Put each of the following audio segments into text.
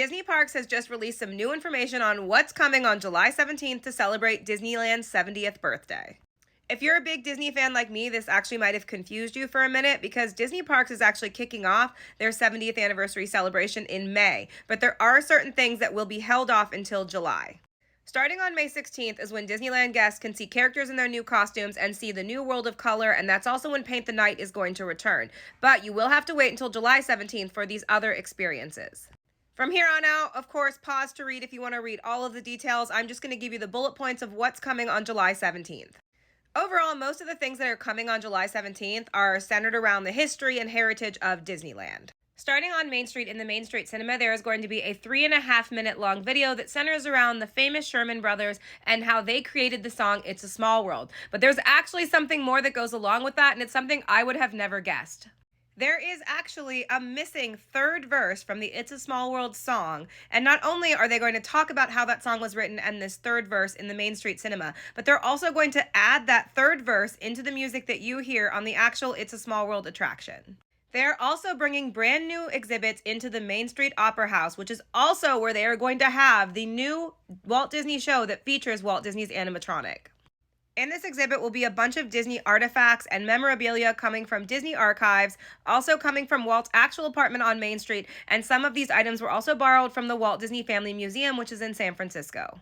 Disney Parks has just released some new information on what's coming on July 17th to celebrate Disneyland's 70th birthday. If you're a big Disney fan like me, this actually might have confused you for a minute because Disney Parks is actually kicking off their 70th anniversary celebration in May, but there are certain things that will be held off until July. Starting on May 16th is when Disneyland guests can see characters in their new costumes and see the new World of Color, and that's also when Paint the Night is going to return. But you will have to wait until July 17th for these other experiences. From here on out, of course, pause to read if you want to read all of the details. I'm just going to give you the bullet points of what's coming on July 17th. Overall, most of the things that are coming on July 17th are centered around the history and heritage of Disneyland. Starting on Main Street in the Main Street Cinema, there is going to be a 3.5 minute long video that centers around the famous Sherman Brothers and how they created the song It's a Small World. But there's actually something more that goes along with that, and it's something I would have never guessed. There is actually a missing third verse from the It's a Small World song, and not only are they going to talk about how that song was written and this third verse in the Main Street Cinema, but they're also going to add that third verse into the music that you hear on the actual It's a Small World attraction. They're also bringing brand new exhibits into the Main Street Opera House, which is also where they are going to have the new Walt Disney show that features Walt Disney's animatronic. In this exhibit will be a bunch of Disney artifacts and memorabilia coming from Disney archives, also coming from Walt's actual apartment on Main Street, and some of these items were also borrowed from the Walt Disney Family Museum, which is in San Francisco.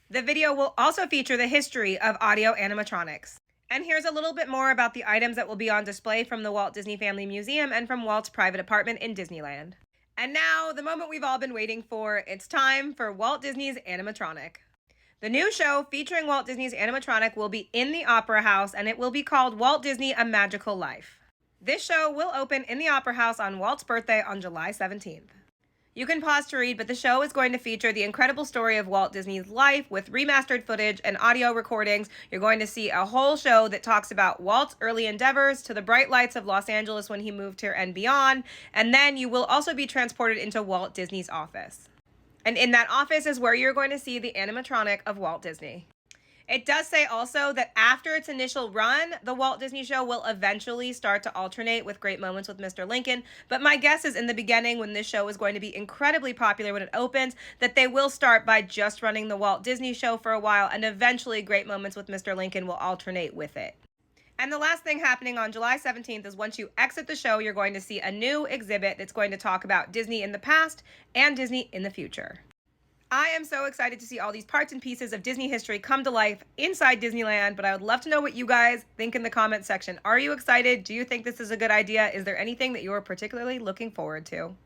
The video will also feature the history of audio animatronics. And here's a little bit more about the items that will be on display from the Walt Disney Family Museum and from Walt's private apartment in Disneyland. And now, the moment we've all been waiting for, it's time for Walt Disney's animatronic. The new show featuring Walt Disney's animatronic will be in the Opera House, and it will be called Walt Disney: A Magical Life. This show will open in the Opera House on Walt's birthday on July 17th. You can pause to read, but the show is going to feature the incredible story of Walt Disney's life with remastered footage and audio recordings. You're going to see a whole show that talks about Walt's early endeavors to the bright lights of Los Angeles when he moved here and beyond, and then you will also be transported into Walt Disney's office. And in that office is where you're going to see the animatronic of Walt Disney. It does say also that after its initial run, the Walt Disney Show will eventually start to alternate with Great Moments with Mr. Lincoln. But my guess is in the beginning, when this show is going to be incredibly popular when it opens, that they will start by just running the Walt Disney Show for a while, and eventually Great Moments with Mr. Lincoln will alternate with it. And the last thing happening on July 17th is once you exit the show, you're going to see a new exhibit that's going to talk about Disney in the past and Disney in the future. I am so excited to see all these parts and pieces of Disney history come to life inside Disneyland, but I would love to know what you guys think in the comment section. Are you excited? Do you think this is a good idea? Is there anything that you're particularly looking forward to?